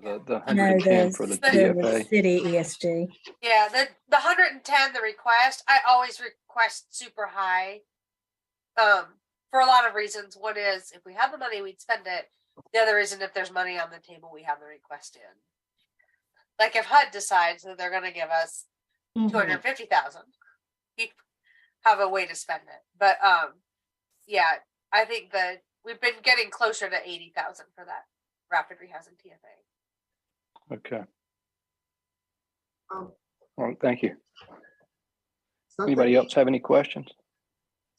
The No, 110 for the the TFA. city ESG. Yeah, the 110, the request, I always request super high. For a lot of reasons. One is if we have the money, we'd spend it. The other reason, if there's money on the table, we have the request in. Like if HUD decides that they're going to give us $250,000, we have a way to spend it. But yeah, I think that we've been getting closer to 80,000 for that rapid rehousing TFA. Okay. All right, thank you. Something- Anybody else have any questions?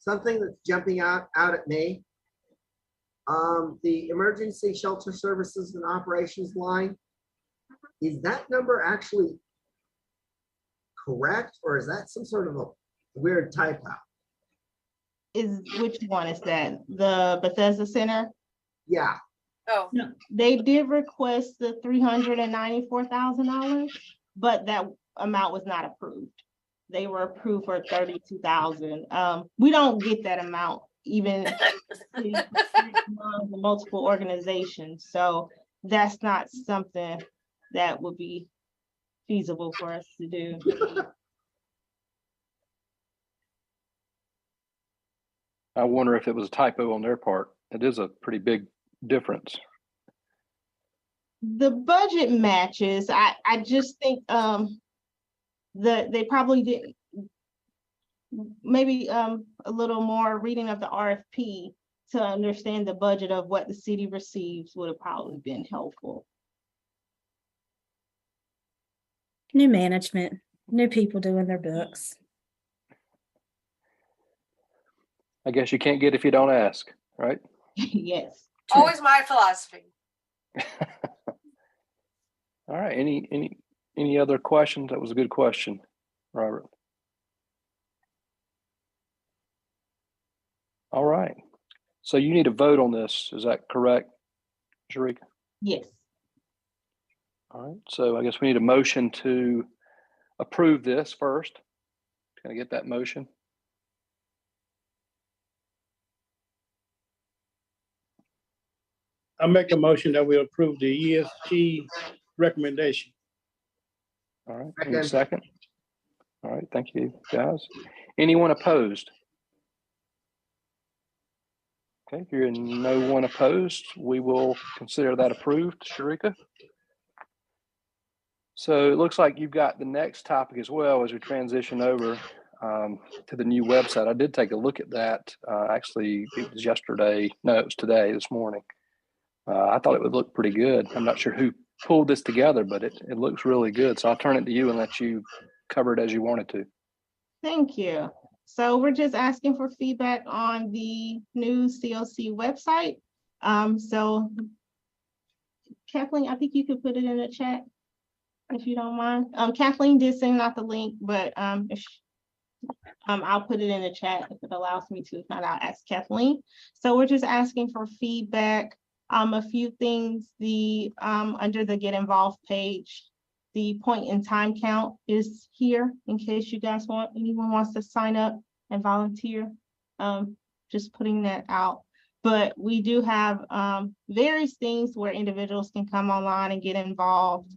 Something that's jumping out at me. The emergency shelter services and operations line, is that number actually correct, or is that some sort of a weird typo? Which one is that? The Bethesda Center? Yeah. Oh, No, they did request the $394,000, but that amount was not approved. They were approved for $32,000. We don't get that amount even among the multiple organizations. So that's not something that would be feasible for us to do. I wonder if it was a typo on their part. It is a pretty big difference. The budget matches. I just think they probably didn't. Maybe a little more reading of the RFP to understand the budget of what the city receives would have probably been helpful. New management, new people doing their books. I guess you can't get if you don't ask, right? Yes. always my philosophy. All right. Any other questions? That was a good question, Robert. All right. So you need a vote on this. Is that correct, Sharika? Yes. All right. So I guess we need a motion to approve this first. Can I get that motion? I make a motion that we approve the ESG recommendation. All right. Need a second? All right. Thank you, guys. Anyone opposed? Okay, hearing no one opposed, we will consider that approved. Sharika? So it looks like you've got the next topic as well as we transition over to the new website. I did take a look at that. Actually, it was yesterday. No, it was today, this morning. I thought it would look pretty good. I'm not sure who pulled this together, but it looks really good. So I'll turn it to you and let you cover it as you wanted to. Thank you. So we're just asking for feedback on the new COC website. So Kathleen, I think you could put it in the chat if you don't mind. Kathleen did send out the link, but I'll put it in the chat if it allows me to. If not, I'll ask Kathleen. So we're just asking for feedback. A few things, under the Get Involved page, the point in time count is here in case you guys anyone wants to sign up and volunteer. Just putting that out. But we do have various things where individuals can come online and get involved.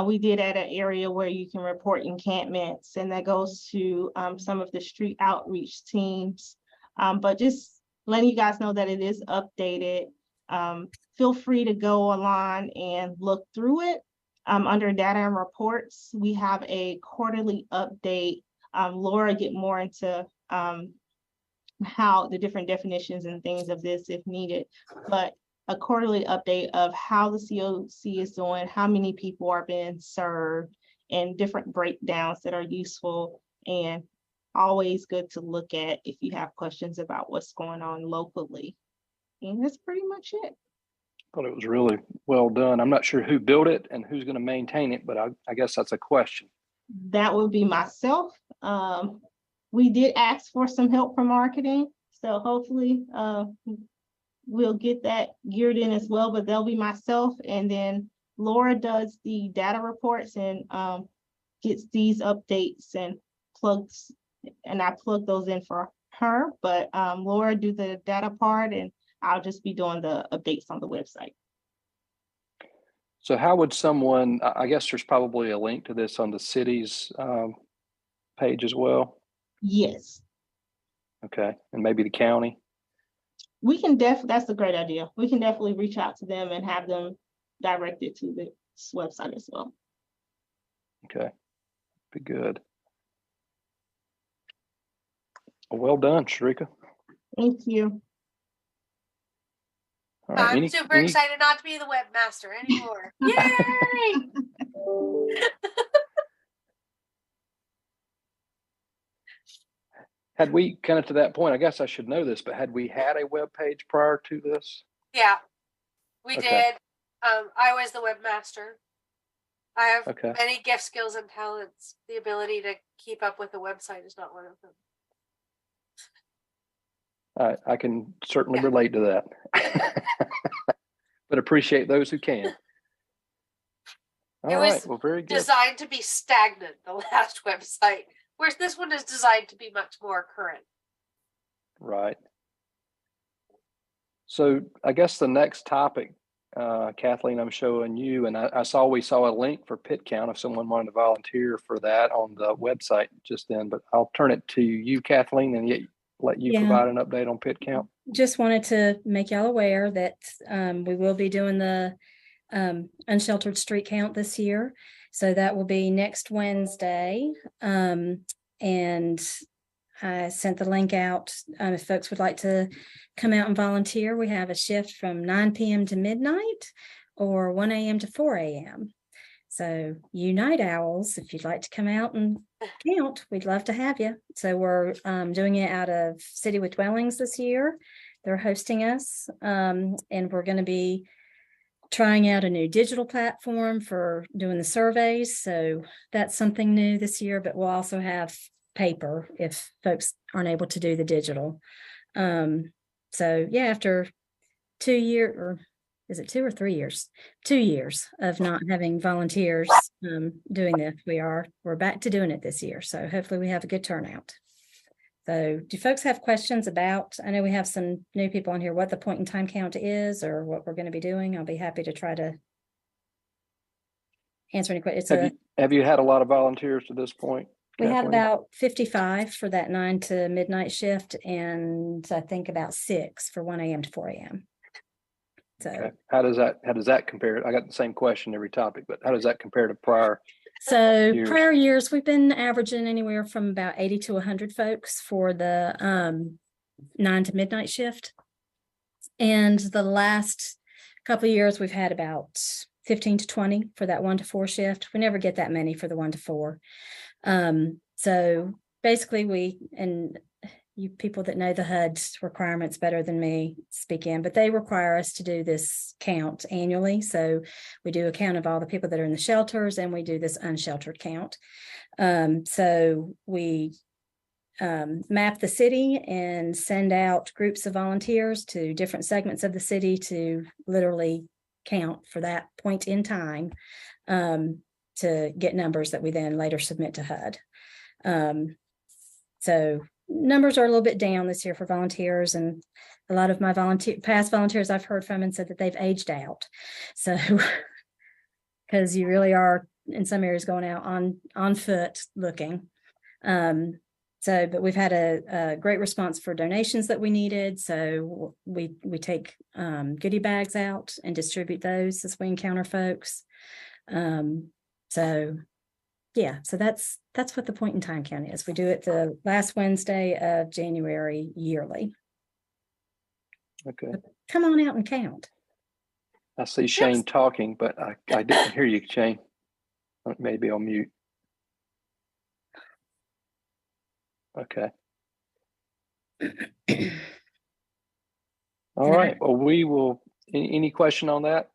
We did add an area where you can report encampments, and that goes to some of the street outreach teams. But just letting you guys know that it is updated. Feel free to go online and look through it. Under data and reports, we have a quarterly update. Laura get more into how the different definitions and things of this if needed, but a quarterly update of how the COC is doing, how many people are being served, and different breakdowns that are useful and always good to look at if you have questions about what's going on locally. And that's pretty much it. I thought it was really well done. I'm not sure who built it and who's going to maintain it, but I guess that's a question. That would be myself. We did ask for some help from marketing, so hopefully we'll get that geared in as well, but they'll be myself. And then Laura does the data reports and gets these updates and plugs, and I plug those in for her, but Laura do the data part and I'll just be doing the updates on the website. So how would someone, I guess there's probably a link to this on the city's page as well. Yes, Okay, and maybe the county. we can that's a great idea. We can definitely reach out to them and have them directed to this website as well. Okay, be good. Well done, Sharika. Thank you. All right, I'm super excited not to be the webmaster anymore. Yay! Had we kind of to that point, I guess I should know this, but had we had a web page prior to this? Yeah, we Okay. did. I was the webmaster. I have Okay. many gift skills and talents. The ability to keep up with the website is not one of them. I can certainly Yeah. relate to that, but appreciate those who can. All It right, was well, very good. Designed to be stagnant, the last website, whereas this one is designed to be much more current. Right. So I guess the next topic, Kathleen, I'm showing you, and we saw a link for pit count if someone wanted to volunteer for that on the website just then, but I'll turn it to you, Kathleen, and let you Yeah. provide an update on pit count. Just wanted to make y'all aware that we will be doing the unsheltered street count this year. So that will be next Wednesday. And I sent the link out if folks would like to come out and volunteer. We have a shift from 9 p.m. to midnight or 1 a.m. to 4 a.m. So you night owls, if you'd like to come out and count, we'd love to have you. So we're doing it out of City with Dwellings this year. They're hosting us, and we're going to be trying out a new digital platform for doing the surveys. So that's something new this year, but we'll also have paper if folks aren't able to do the digital. So yeah, after 2 years, or is it 2 or 3 years? 2 years of not having volunteers doing this, we're back to doing it this year. So hopefully we have a good turnout. So do folks have questions about, I know we have some new people on here, what the point in time count is or what we're going to be doing? I'll be happy to try to answer any questions. Have you had a lot of volunteers to this point? We had Kathleen? about 55 for that 9 to midnight shift, and I think about 6 for 1 a.m. to 4 a.m. So Okay. How does that compare? I got the same question every topic, but how does that compare to prior? So years? prior years, we've been averaging anywhere from about 80 to 100 folks for the 9 to midnight shift. And the last couple of years, we've had about 15 to 20 for that 1 to 4 shift. We never get that many for the 1 to 4. So basically and you people that know the HUD requirements better than me speak in, but they require us to do this count annually. So we do a count of all the people that are in the shelters and we do this unsheltered count. So we map the city and send out groups of volunteers to different segments of the city to literally count for that point in time to get numbers that we then later submit to HUD. So numbers are a little bit down this year for volunteers, and a lot of my past volunteers I've heard from and said that they've aged out. So because you really are in some areas going out on foot looking. But we've had a great response for donations that we needed. So we take goodie bags out and distribute those as we encounter folks. So that's what the point in time count is. We do it the last Wednesday of January yearly. Okay. But come on out and count. I see Shane talking, but I didn't hear you, Shane. Maybe on mute. Okay. All right. Well, we will. Any question on that?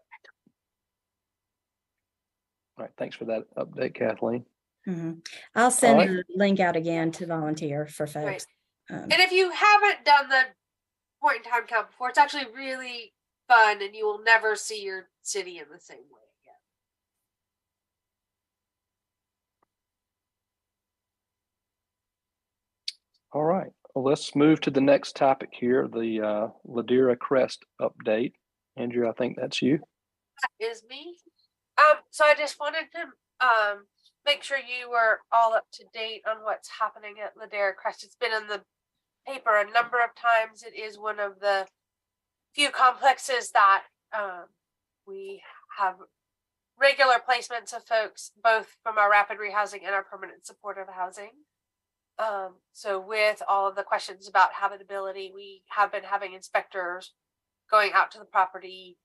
All right. Thanks for that update, Kathleen. Mm-hmm. I'll send the link out again to volunteer for folks. Right. And if you haven't done the point in time count before, it's actually really fun and you will never see your city in the same way again. All right. Well, let's move to the next topic here, the Ladera Crest update. Andrew, I think that's you. That is me. So I just wanted to make sure you were all up to date on what's happening at Ladera Crest. It's been in the paper a number of times. It is one of the few complexes that we have regular placements of folks, both from our rapid rehousing and our permanent supportive housing. So with all of the questions about habitability, we have been having inspectors going out to the property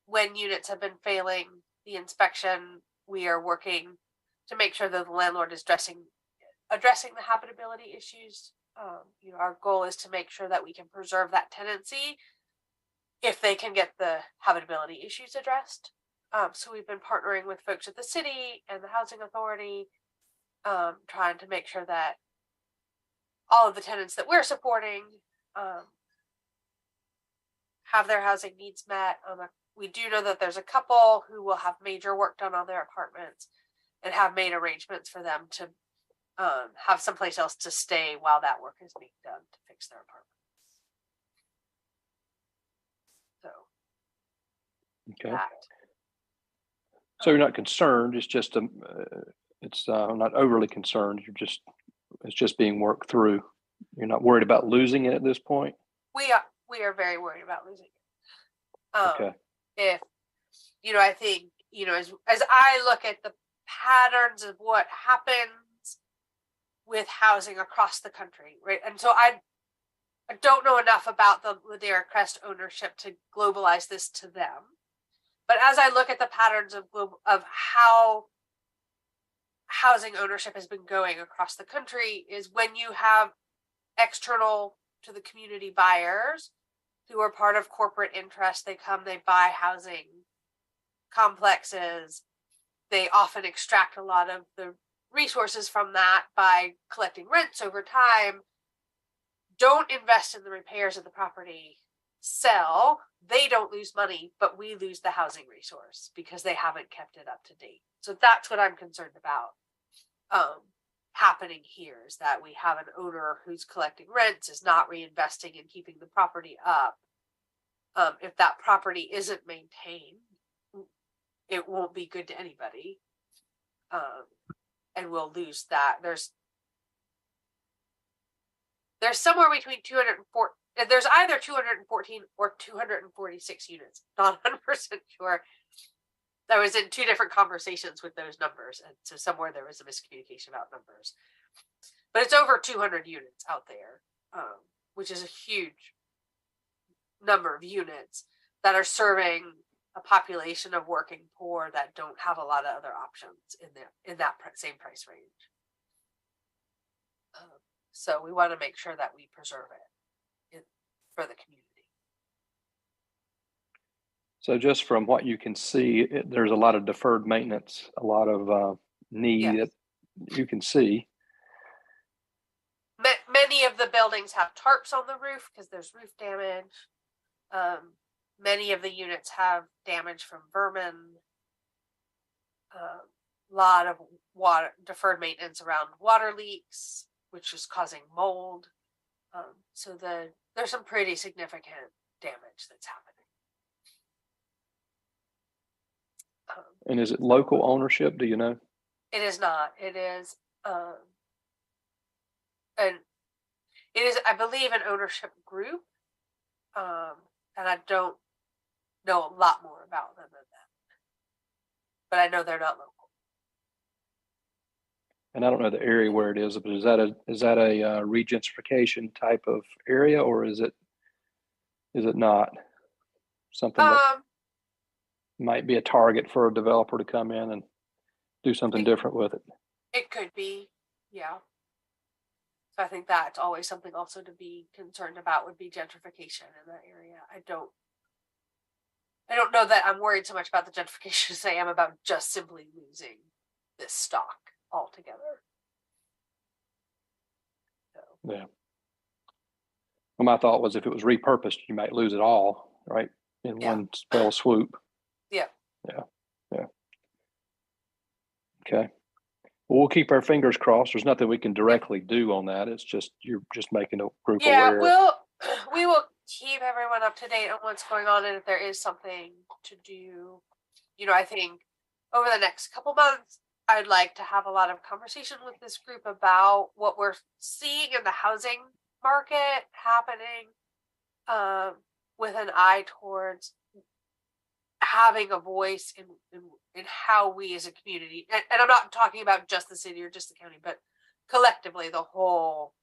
when units have been failing the inspection. We are working to make sure that the landlord is addressing the habitability issues. Our goal is to make sure that we can preserve that tenancy if they can get the habitability issues addressed. So we've been partnering with folks at the city and the housing authority, trying to make sure that all of the tenants that we're supporting have their housing needs met. We do know that there's a couple who will have major work done on their apartments and have made arrangements for them to have someplace else to stay while that work is being done to fix their apartments. So, Okay. So you're not concerned. It's just not overly concerned. It's just being worked through. You're not worried about losing it at this point. We are very worried about losing it. Okay. If I think as I look at the patterns of what happens with housing across the country, right? And so I don't know enough about the Ladera Crest ownership to globalize this to them. But as I look at the patterns of how housing ownership has been going across the country, is when you have external to the community buyers who are part of corporate interest, they come, they buy housing complexes. They often extract a lot of the resources from that by collecting rents over time. Don't invest in the repairs of the property, sell. They don't lose money, but we lose the housing resource because they haven't kept it up to date. So that's what I'm concerned about happening here, is that we have an owner who's collecting rents, is not reinvesting in keeping the property up. If that property isn't maintained, it won't be good to anybody. And we'll lose that. There's somewhere between 204. There's either 214 or 246 units. Not 100% sure. I was in two different conversations with those numbers, and so somewhere there was a miscommunication about numbers. But it's over 200 units out there, which is a huge number of units that are serving a population of working poor that don't have a lot of other options in that same price range. So we want to make sure that we preserve it for the community. So just from what you can see, there's a lot of deferred maintenance, a lot of need that you can see. Many of the buildings have tarps on the roof because there's roof damage. Many of the units have damage from vermin. A lot of deferred maintenance around water leaks, which is causing mold. So there's some pretty significant damage that's happening. And is it local ownership? Do you know? It is not. It is, I believe, an ownership group. And I don't know a lot more about them than that. But I know they're not local. And I don't know the area where it is, but is that a regentrification type of area, or is it not something that might be a target for a developer to come in and do something different with it? It could be, yeah. So I think that's always something also to be concerned about, would be gentrification in that area. I don't know that I'm worried so much about the gentrification as I am about just simply losing this stock altogether. So. Yeah. Well, my thought was if it was repurposed, you might lose it all, right? In one fell swoop. Yeah. Yeah. Okay. Well, we'll keep our fingers crossed. There's nothing we can directly do on that. It's just, you're just making a group aware. We will keep everyone up to date on what's going on, and if there is something to do, I think over the next couple months, I'd like to have a lot of conversation with this group about what we're seeing in the housing market happening, with an eye towards having a voice in how we as a community, and I'm not talking about just the city or just the county, but collectively the whole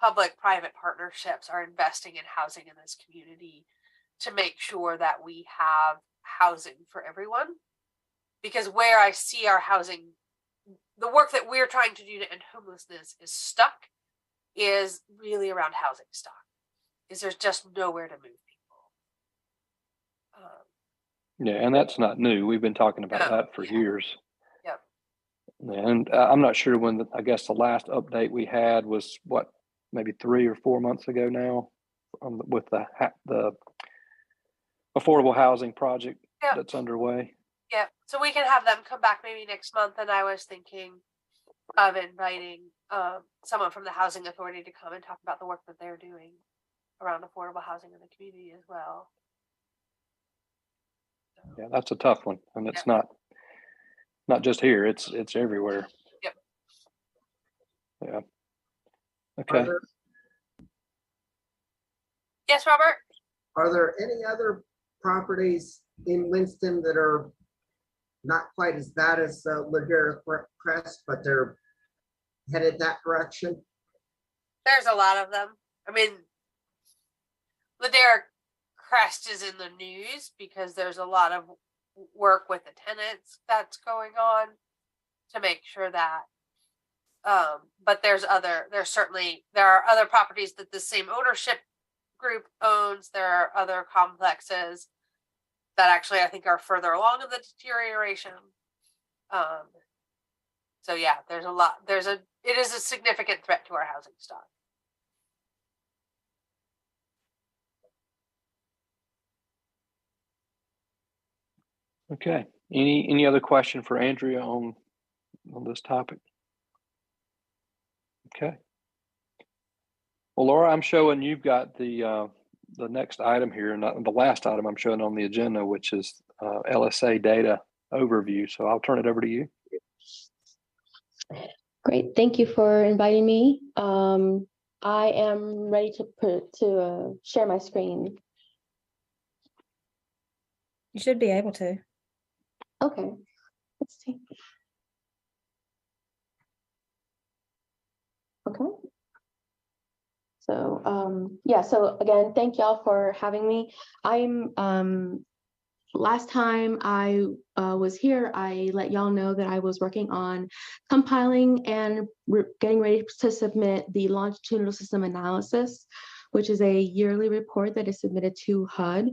public-private partnerships are investing in housing in this community to make sure that we have housing for everyone. Because where I see our housing, the work that we're trying to do to end homelessness is stuck, is really around housing stock. Is there's just nowhere to move people. Yeah, and that's not new. We've been talking about that for years. Yep. And I'm not sure when I guess the last update we had was what, maybe 3 or 4 months ago now, with the affordable housing project that's underway. Yeah, so we can have them come back maybe next month. And I was thinking of inviting someone from the housing authority to come and talk about the work that they're doing around affordable housing in the community as well. Yeah, that's a tough one, and it's not just here. It's everywhere. Yep. Yeah. Okay. Yes, Robert. Are there any other properties in Winston that are not quite as bad as Ladera Crest, but they're headed that direction? There's a lot of them. I mean, Ladera Crest is in the news because there's a lot of work with the tenants that's going on to make sure that but there are other properties that the same ownership group owns. There are other complexes that actually I think are further along in the deterioration. So yeah, there's a lot. It is a significant threat to our housing stock. Okay. Any other question for Andrea on this topic? Okay. Well, Laura, I'm showing you've got the next item here, not the last item I'm showing on the agenda, which is LSA data overview. So I'll turn it over to you. Great. Thank you for inviting me. I am ready to share my screen. You should be able to. Okay. Let's see. Okay. So yeah, so again, thank y'all for having me. Last time I was here, I let y'all know that I was working on compiling and getting ready to submit the longitudinal system analysis, which is a yearly report that is submitted to HUD.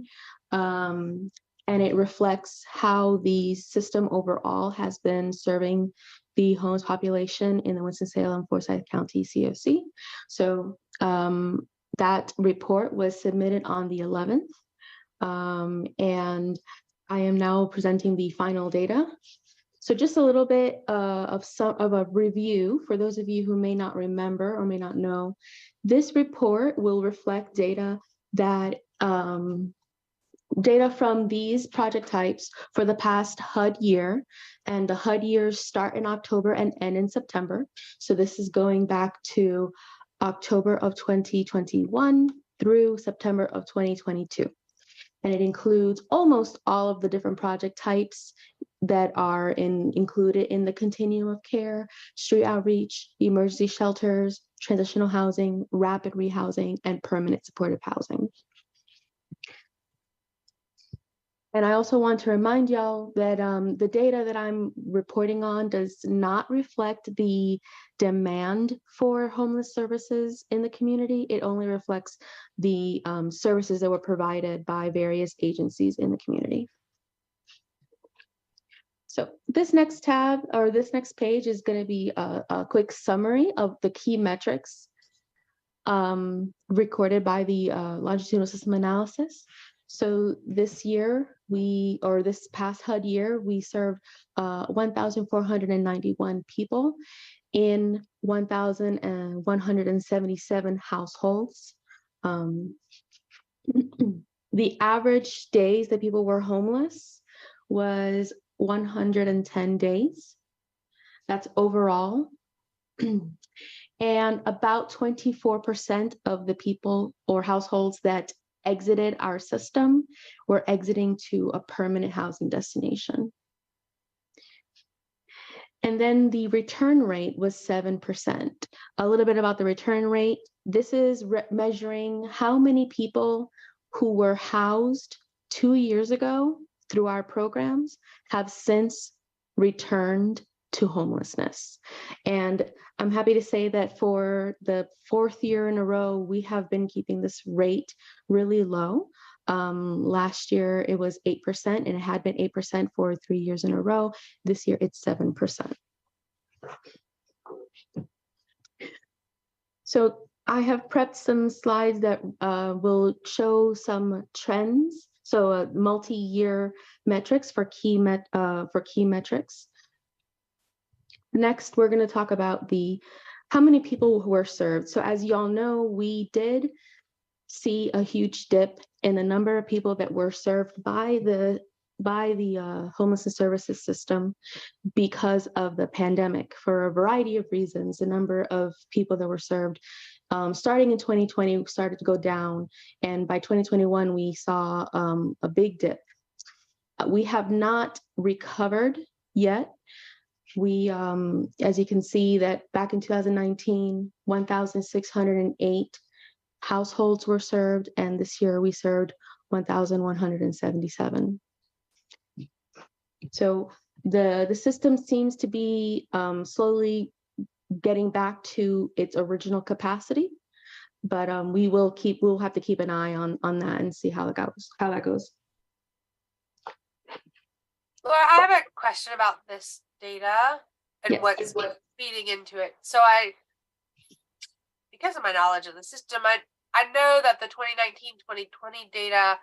And it reflects how the system overall has been serving the homeless population in the Winston-Salem, Forsyth County COC. So that report was submitted on the 11th. And I am now presenting the final data. So just a little bit of a review for those of you who may not remember or may not know. This report will reflect data that data from these project types for the past HUD year, and the HUD years start in October and end in September. So this is going back to October of 2021 through September of 2022. And it includes almost all of the different project types that are included in the continuum of care: street outreach, emergency shelters, transitional housing, rapid rehousing, and permanent supportive housing. And I also want to remind y'all that the data that I'm reporting on does not reflect the demand for homeless services in the community. It only reflects the services that were provided by various agencies in the community. So this next tab, or this next page, is going to be a quick summary of the key metrics recorded by the longitudinal system analysis. So this year, this past HUD year, we served 1,491 people in 1,177 households. The average days that people were homeless was 110 days. That's overall. And about 24% of the people or households that exited our system were exiting to a permanent housing destination. And then the return rate was 7%. A little bit about the return rate. This is measuring how many people who were housed 2 years ago through our programs have since returned to homelessness. And I'm happy to say that for the 4th year in a row, we have been keeping this rate really low. Last year it was 8%, and it had been 8% for 3 years in a row. This year it's 7%. So I have prepped some slides that will show some trends. So multi-year metrics for key metrics. Next, we're going to talk about how many people who were served. So as y'all know, we did see a huge dip in the number of people that were served by the homelessness services system because of the pandemic. For a variety of reasons, the number of people that were served starting in 2020 started to go down, and by 2021 we saw a big dip. We have not recovered yet. We, as you can see, that back in 2019, 1,608 households were served, and this year we served 1,177. So the system seems to be slowly getting back to its original capacity, but we'll have to keep an eye on that and see how that goes. Laura, I have a question about this data and Yes. what's feeding into it. So because of my knowledge of the system, I know that the 2019-2020 data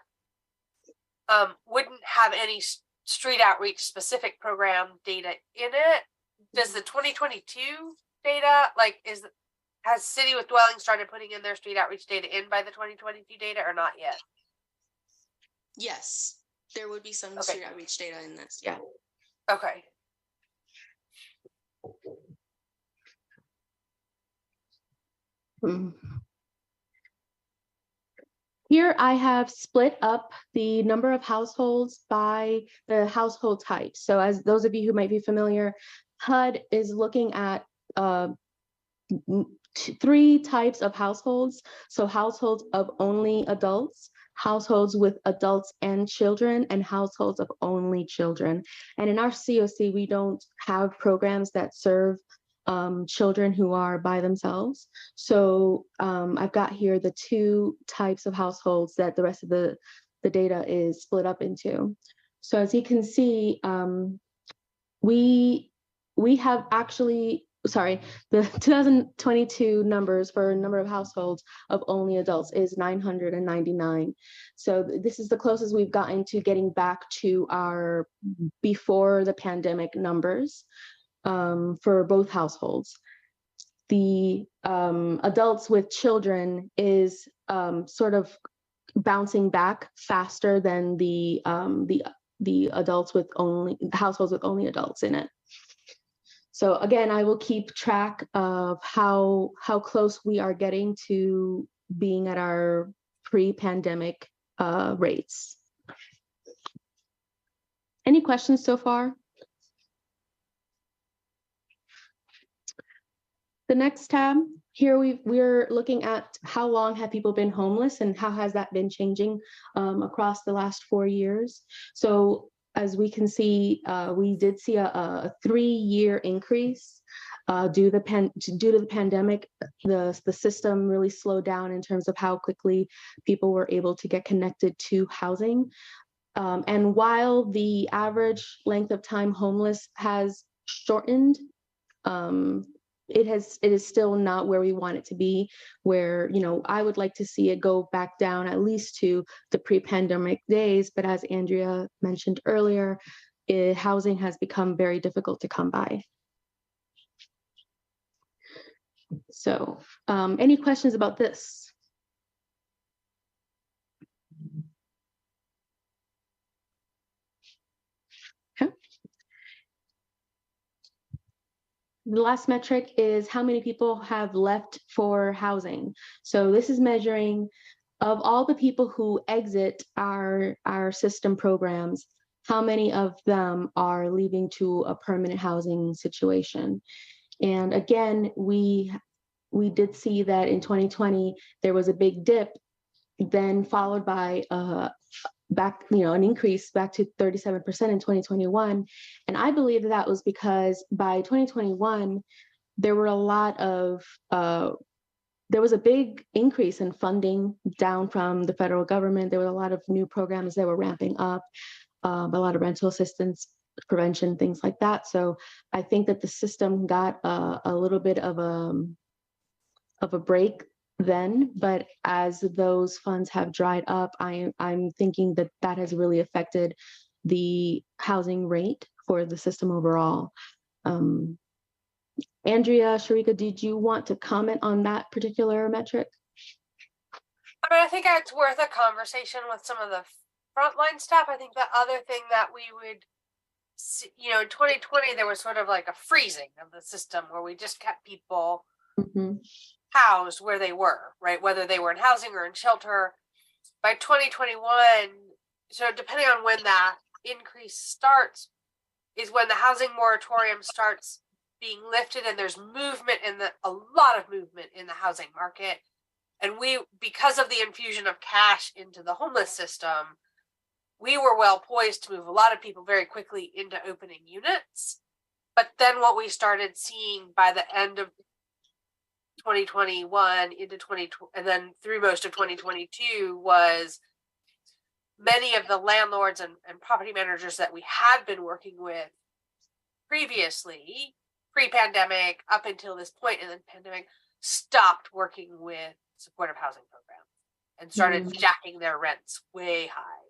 wouldn't have any street outreach specific program data in it. Does the 2022 data, has City with Dwelling started putting in their street outreach data in by the 2022 data or not yet? Yes, there would be some Okay. street outreach data in this. Yeah. Okay. Here I have split up the number of households by the household type. So as those of you who might be familiar, HUD is looking at 3 types of households. So households of only adults, households with adults and children, and households of only children. And in our COC, we don't have programs that serve children who are by themselves. So I've got here the 2 types of households that the rest of the data is split up into. So as you can see, we have actually, the 2022 numbers for number of households of only adults is 999. So this is the closest we've gotten to getting back to our before the pandemic numbers. For both households. The adults with children is sort of bouncing back faster than the adults with households with only adults in it. So again, I will keep track of how close we are getting to being at our pre-pandemic rates. Any questions so far? The next tab, here we're looking at how long have people been homeless and how has that been changing across the last 4 years. So as we can see, we did see a 3-year increase due to the pandemic. The system really slowed down in terms of how quickly people were able to get connected to housing. And while the average length of time homeless has shortened, it is still not where we want it to be, where, I would like to see it go back down at least to the pre-pandemic days. But as Andrea mentioned earlier, housing has become very difficult to come by. So any questions about this? Okay. The last metric is how many people have left for housing. So this is measuring of all the people who exit our system programs, how many of them are leaving to a permanent housing situation. And again, we did see that in 2020, there was a big dip, then followed by an increase back to 37% in 2021. And I believe that was because by 2021, there were a lot of, there was a big increase in funding down from the federal government. There were a lot of new programs that were ramping up, a lot of rental assistance, prevention, things like that. So I think that the system got a little bit of a break then, but as those funds have dried up, I'm thinking that that has really affected the housing rate for the system overall. Andrea, Sharika, did you want to comment on that particular metric? I mean, I think it's worth a conversation with some of the frontline staff. I think the other thing that we would see, in 2020, there was sort of like a freezing of the system where we just kept people housed where they were, right? Whether they were in housing or in shelter. By 2021, so depending on when that increase starts, is when the housing moratorium starts being lifted and there's movement a lot of movement in the housing market. And because of the infusion of cash into the homeless system, we were well poised to move a lot of people very quickly into opening units. But then what we started seeing by the end of 2021 into 2020, and then through most of 2022 was many of the landlords and property managers that we had been working with previously, pre-pandemic up until this point in the pandemic, stopped working with supportive housing programs and started jacking their rents way high.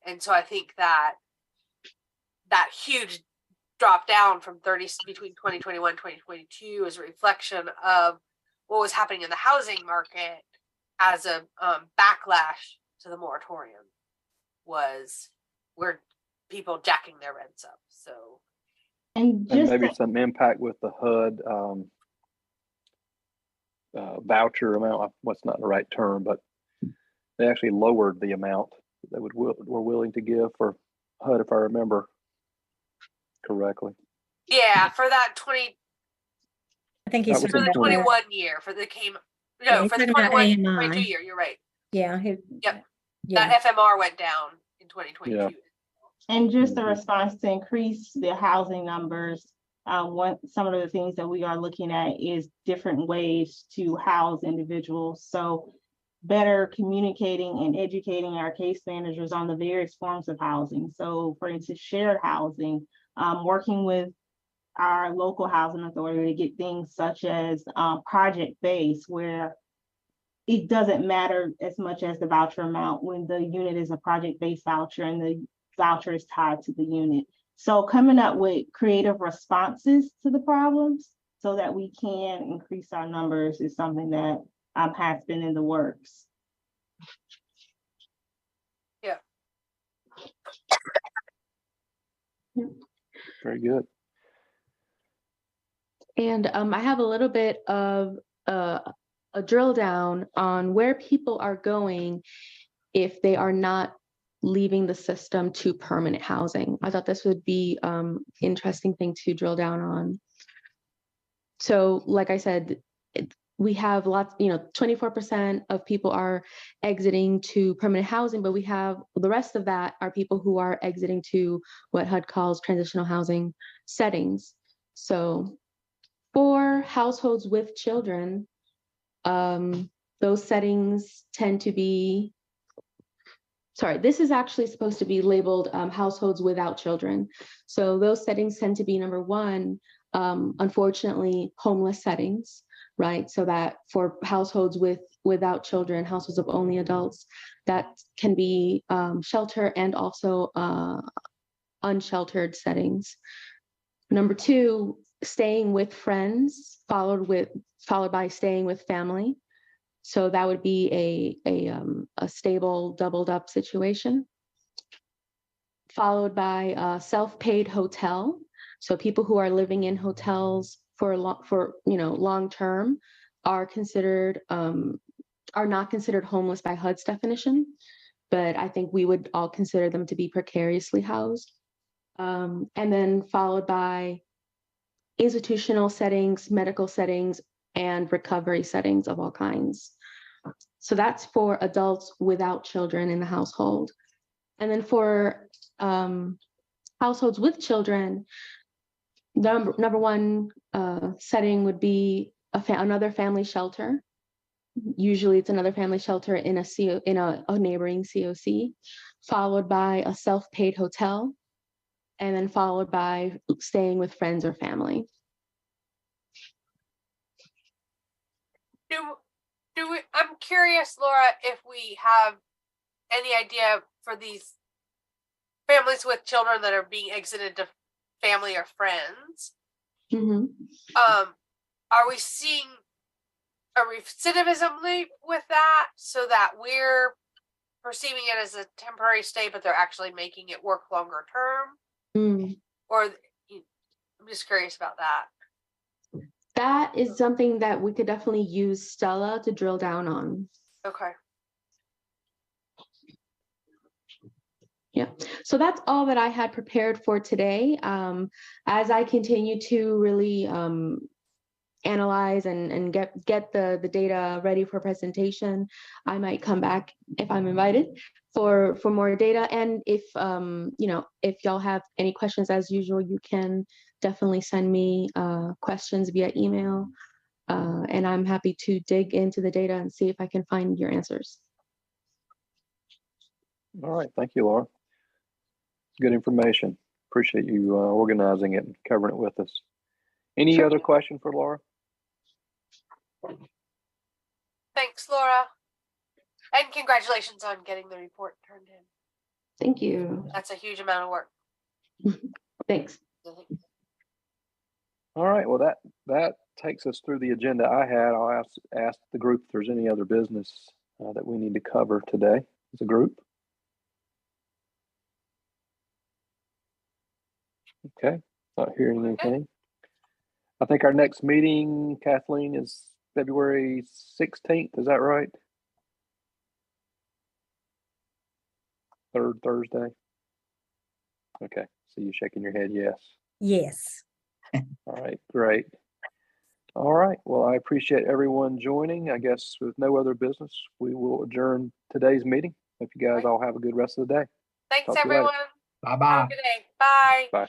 And so I think that huge drop down from 30 between 2021 and 2022 is a reflection of what was happening in the housing market as a backlash to the moratorium, was where people jacking their rents up. So, and maybe some impact with the HUD voucher amount. What's not the right term, but they actually lowered the amount they were willing to give for HUD, if I remember correctly. Yeah, for that 20. I think he's for the 21 year, for the 22 year. You're right. Yeah. Yep. Yeah. That FMR went down in 2022. Yeah. And just a response to increase the housing numbers. Some of the things that we are looking at is different ways to house individuals. So better communicating and educating our case managers on the various forms of housing. So for instance, shared housing, working with our local housing authority to get things such as project-based, where it doesn't matter as much as the voucher amount when the unit is a project-based voucher and the voucher is tied to the unit. So coming up with creative responses to the problems so that we can increase our numbers is something that has been in the works. Yeah. Very good. And I have a little bit of a drill down on where people are going if they are not leaving the system to permanent housing. I thought this would be interesting thing to drill down on. So like I said, we have lots, 24% of people are exiting to permanent housing, but we have the rest of that are people who are exiting to what HUD calls transitional housing settings. So for households with children, those settings tend to be, this is actually supposed to be labeled households without children. So those settings tend to be, number one, unfortunately, homeless settings, right? So that for households without children, households of only adults, that can be shelter and also unsheltered settings. Number two, staying with friends, followed by staying with family. So that would be a stable doubled up situation. Followed by a self-paid hotel. So people who are living in hotels for long term are not considered homeless by HUD's definition, but I think we would all consider them to be precariously housed. And then followed by institutional settings, medical settings, and recovery settings of all kinds. So that's for adults without children in the household. And then for households with children, number one setting would be another family shelter. Usually it's another family shelter in a neighboring COC, followed by a self-paid hotel, and then followed by staying with friends or family. I'm curious, Laura, if we have any idea for these families with children that are being exited to family or friends. Mm-hmm. Are we seeing a recidivism loop with that, so that we're perceiving it as a temporary stay, but they're actually making it work longer term? Or I'm just curious about that. That is something that we could definitely use Stella to drill down on. Okay. Yeah, so that's all that I had prepared for today. As I continue to really analyze and get the data ready for presentation, I might come back if I'm invited for more data. And if if y'all have any questions, as usual, you can definitely send me questions via email, and I'm happy to dig into the data and see if I can find your answers. All right, thank you, Laura. Good information. Appreciate you organizing it and covering it with us. Any other question for Laura? Thanks, Laura. And congratulations on getting the report turned in. Thank you. That's a huge amount of work. Thanks. All right, well, that takes us through the agenda I had. I'll ask the group if there's any other business that we need to cover today as a group. Okay, not hearing anything. I think our next meeting, Kathleen, is February 16th. Is that right? Third Thursday. Okay, so you shaking your head, yes. Yes. All right, great. All right, well, I appreciate everyone joining. I guess with no other business, we will adjourn today's meeting. Hope you guys all have a good rest of the day. Thanks, Talk to you later. everyone. Bye-bye. Have a good day. Bye. Bye.